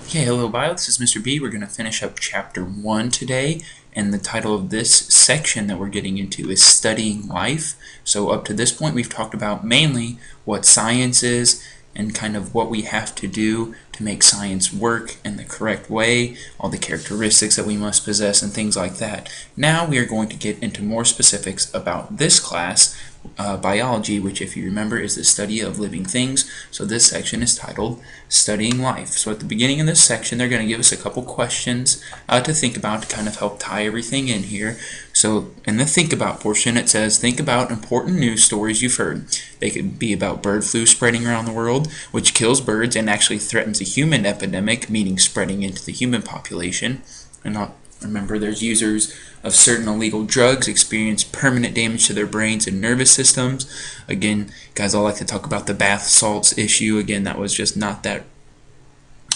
Okay, hello Bio, this is Mr. B. We're going to finish up Chapter 1 today, and the title of this section that we're getting into is Studying Life. So up to this point we've talked about mainly what science is and kind of what we have to do to make science work in the correct way, all the characteristics that we must possess and things like that. Now we are going to get into more specifics about this class, biology, which if you remember is the study of living things. So this section is titled Studying Life. So at the beginning of this section they're going to give us a couple questions to think about to kind of help tie everything in here. So in the think about portion it says think about important news stories you've heard. They could be about bird flu spreading around the world, which kills birds and actually threatens a human epidemic, meaning spreading into the human population. And remember, there's users of certain illegal drugs experience permanent damage to their brains and nervous systems. Again, guys, I like to talk about the bath salts issue. Again, that was just not that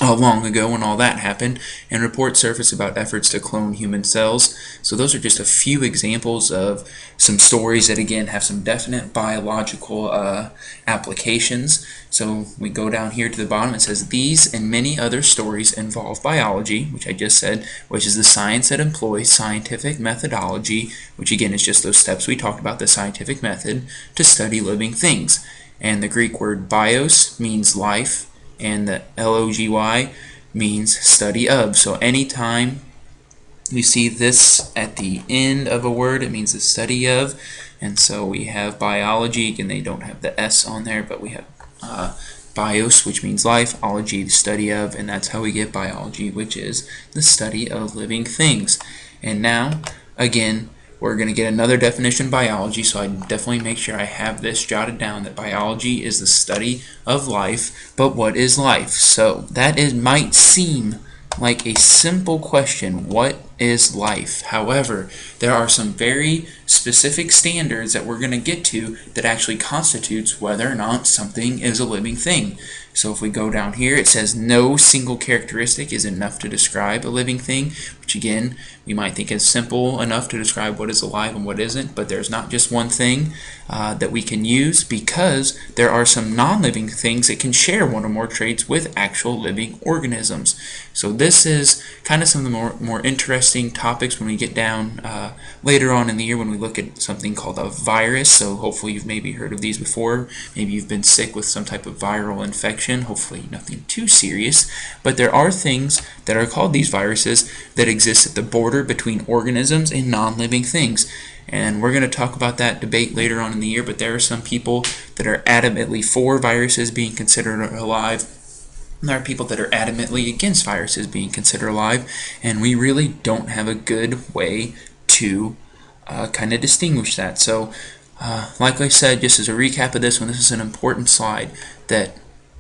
long ago when all that happened, and reports surface about efforts to clone human cells. So those are just a few examples of some stories that again have some definite biological applications. So we go down here to the bottom, it says these and many other stories involve biology, which I just said, which is the science that employs scientific methodology, which again is just those steps we talked about, the scientific method, to study living things. And the Greek word bios means life, and the logy means study of. So anytime you see this at the end of a word, it means the study of. And so we have biology. Again, they don't have the S on there, but we have bios, which means life, ology, the study of, and that's how we get biology, which is the study of living things. And now, again, we're going to get another definition of biology, so I definitely make sure I have this jotted down, that biology is the study of life. But what is life? So that might seem like a simple question. What is life? However, there are some very specific standards that we're going to get to that actually constitutes whether or not something is a living thing. So if we go down here, it says no single characteristic is enough to describe a living thing, which again, we might think is simple enough to describe what is alive and what isn't, but there's not just one thing that we can use, because there are some non-living things that can share one or more traits with actual living organisms. So this is kind of some of the more interesting topics when we get down later on in the year when we look at something called a virus. So hopefully you've maybe heard of these before. Maybe you've been sick with some type of viral infection. Hopefully nothing too serious. But there are things that are called these viruses that exist at the border between organisms and non-living things. And we're going to talk about that debate later on in the year, but there are some people that are adamantly for viruses being considered alive. There are people that are adamantly against viruses being considered alive, and we really don't have a good way to kind of distinguish that. So, like I said, just as a recap of this one, this is an important slide, that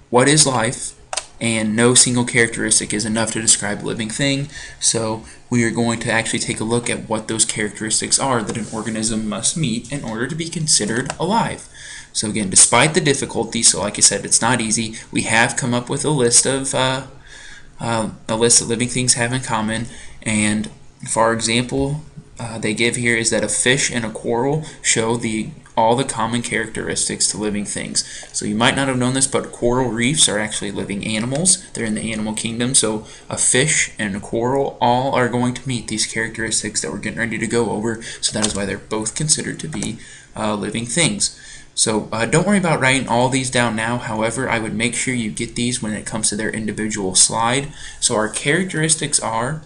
what is life, and no single characteristic is enough to describe a living thing. So we are going to actually take a look at what those characteristics are that an organism must meet in order to be considered alive. So again, despite the difficulty, so like I said, it's not easy, we have come up with a list of that living things have in common. And for example, they give here is that a fish and a coral show all the common characteristics to living things. So you might not have known this, but coral reefs are actually living animals. They're in the animal kingdom. So a fish and a coral all are going to meet these characteristics that we're getting ready to go over. So that is why they're both considered to be living things. So don't worry about writing all these down now. However, I would make sure you get these when it comes to their individual slide. So our characteristics are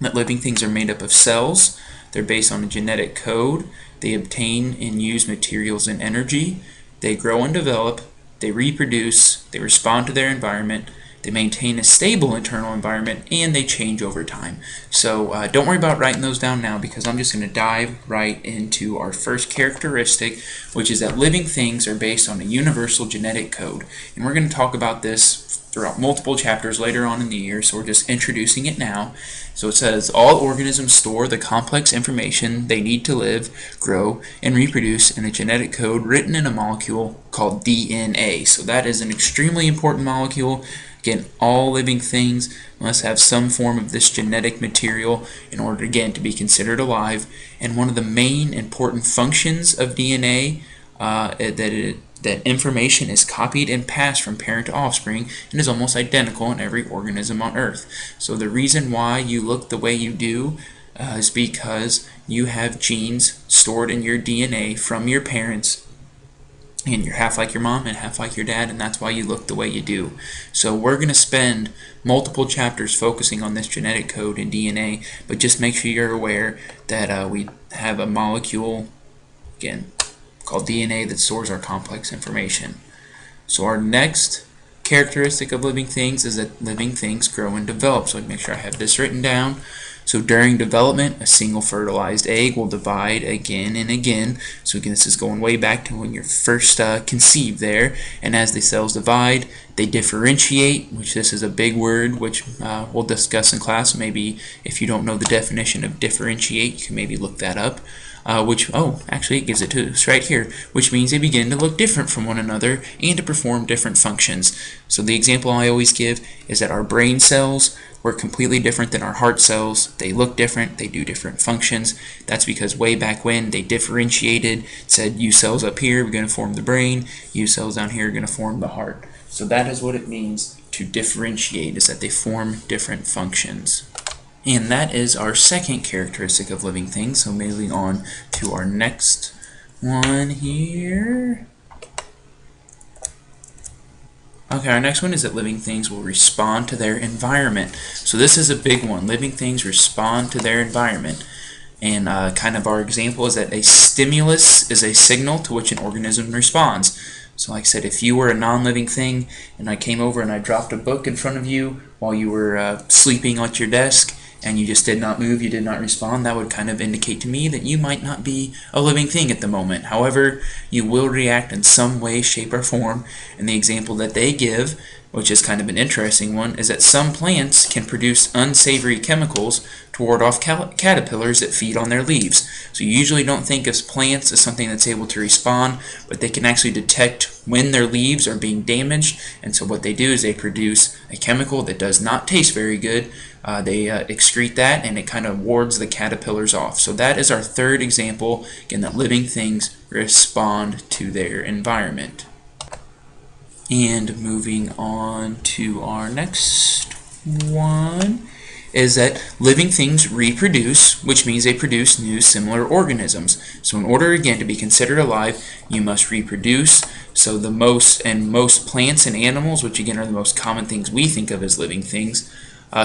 that living things are made up of cells. They're based on a genetic code. They obtain and use materials and energy. They grow and develop. They reproduce. They respond to their environment. They maintain a stable internal environment, and they change over time. So don't worry about writing those down now, because I'm just going to dive right into our first characteristic, which is that living things are based on a universal genetic code. And we're going to talk about this throughout multiple chapters later on in the year, so we're just introducing it now. So it says, all organisms store the complex information they need to live, grow, and reproduce in a genetic code written in a molecule called DNA. So that is an extremely important molecule. Again, all living things must have some form of this genetic material in order, again, to be considered alive. And one of the main important functions of DNA that it that information is copied and passed from parent to offspring and is almost identical in every organism on Earth. So the reason why you look the way you do is because you have genes stored in your DNA from your parents, and you're half like your mom and half like your dad, and that's why you look the way you do. So we're going to spend multiple chapters focusing on this genetic code in DNA, but just make sure you're aware that we have a molecule, again, called DNA that stores our complex information. So our next characteristic of living things is that living things grow and develop. So make sure I have this written down. So during development, a single fertilized egg will divide again and again. So again, this is going way back to when you're first conceived there. And as the cells divide, they differentiate, which this is a big word, which we'll discuss in class. Maybe if you don't know the definition of differentiate, you can maybe look that up. Actually it gives it to us right here, which means they begin to look different from one another and to perform different functions. So the example I always give is that our brain cells were completely different than our heart cells. They look different, they do different functions. That's because way back when they differentiated, said you cells up here are going to form the brain, you cells down here are going to form the heart. So that is what it means to differentiate, is that they form different functions. And that is our second characteristic of living things. So moving on to our next one here. Okay, our next one is that living things will respond to their environment. So this is a big one. Living things respond to their environment. And kind of our example is that a stimulus is a signal to which an organism responds. So like I said, if you were a non-living thing and I came over and I dropped a book in front of you while you were sleeping at your desk, and you just did not move, you did not respond, that would kind of indicate to me that you might not be a living thing at the moment. However, you will react in some way, shape, or form. And the example that they give, which is kind of an interesting one, is that some plants can produce unsavory chemicals to ward off caterpillars that feed on their leaves. So you usually don't think of plants as something that's able to respond, but they can actually detect when their leaves are being damaged, and so what they do is they produce a chemical that does not taste very good. They excrete that, and it kind of wards the caterpillars off. So that is our third example, again, that living things respond to their environment. And moving on to our next one is that living things reproduce, which means they produce new similar organisms. So in order, again, to be considered alive, you must reproduce. So most plants and animals, which again are the most common things we think of as living things,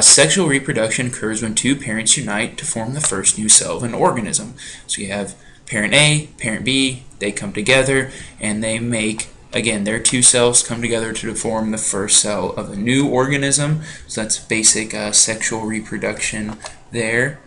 sexual reproduction occurs when two parents unite to form the first new cell of an organism. So you have parent A, parent B, they come together and they make, again, their two cells come together to form the first cell of a new organism. So that's basic sexual reproduction there.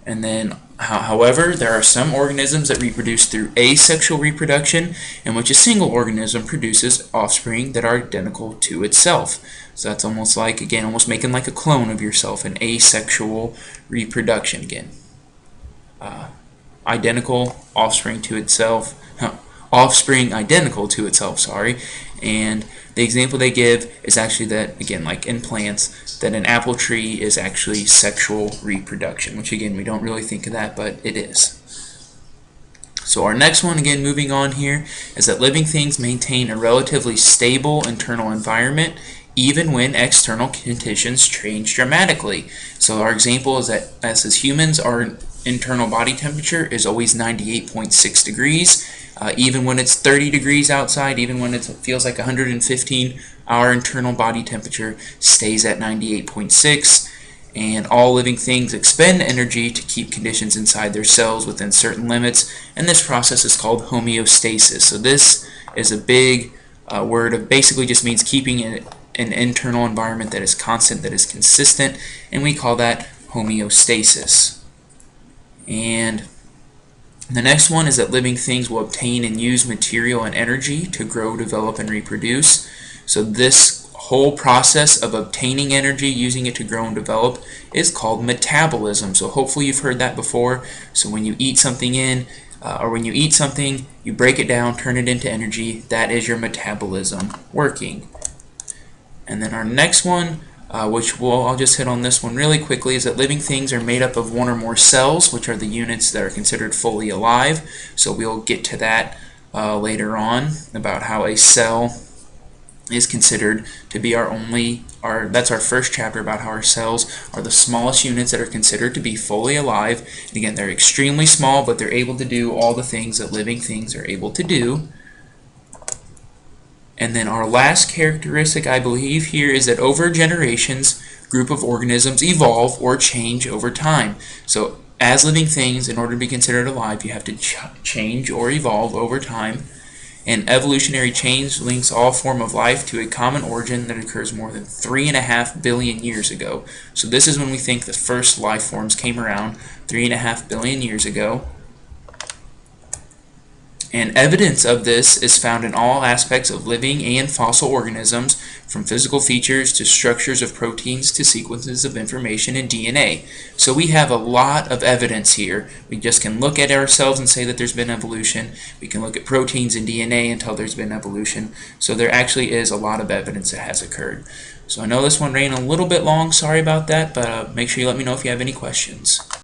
And then, however, there are some organisms that reproduce through asexual reproduction, in which a single organism produces offspring that are identical to itself. So that's almost like, again, almost making like a clone of yourself, an asexual reproduction again. Identical offspring to itself. Offspring identical to itself, sorry. And the example they give is actually that, again, like in plants, that an apple tree is actually sexual reproduction, which again, we don't really think of that, but it is. So our next one, again, moving on here, is that living things maintain a relatively stable internal environment even when external conditions change dramatically. So our example is that us as humans, our internal body temperature is always 98.6 degrees. Even when it's 30 degrees outside, even when it feels like 115, our internal body temperature stays at 98.6. And all living things expend energy to keep conditions inside their cells within certain limits, and this process is called homeostasis. So this is a big word of basically just means keeping an internal environment that is constant, that is consistent, and we call that homeostasis. And the next one is that living things will obtain and use material and energy to grow, develop, and reproduce. So this whole process of obtaining energy, using it to grow and develop, is called metabolism. So hopefully you've heard that before. So when you eat something when you eat something, you break it down, turn it into energy. That is your metabolism working. And then our next one, I'll just hit on this one really quickly, is that living things are made up of one or more cells, which are the units that are considered fully alive. So we'll get to that later on about how a cell is considered to be that's our first chapter about how our cells are the smallest units that are considered to be fully alive. And again, they're extremely small, but they're able to do all the things that living things are able to do. And then our last characteristic, I believe, here is that over generations, group of organisms evolve or change over time. So as living things, in order to be considered alive, you have to change or evolve over time. And evolutionary change links all form of life to a common origin that occurs more than 3.5 billion years ago. So this is when we think the first life forms came around 3.5 billion years ago. And evidence of this is found in all aspects of living and fossil organisms, from physical features to structures of proteins to sequences of information in DNA. So we have a lot of evidence here. We just can look at ourselves and say that there's been evolution. We can look at proteins and DNA and tell there's been evolution. So there actually is a lot of evidence that has occurred. So I know this one ran a little bit long, sorry about that, but make sure you let me know if you have any questions.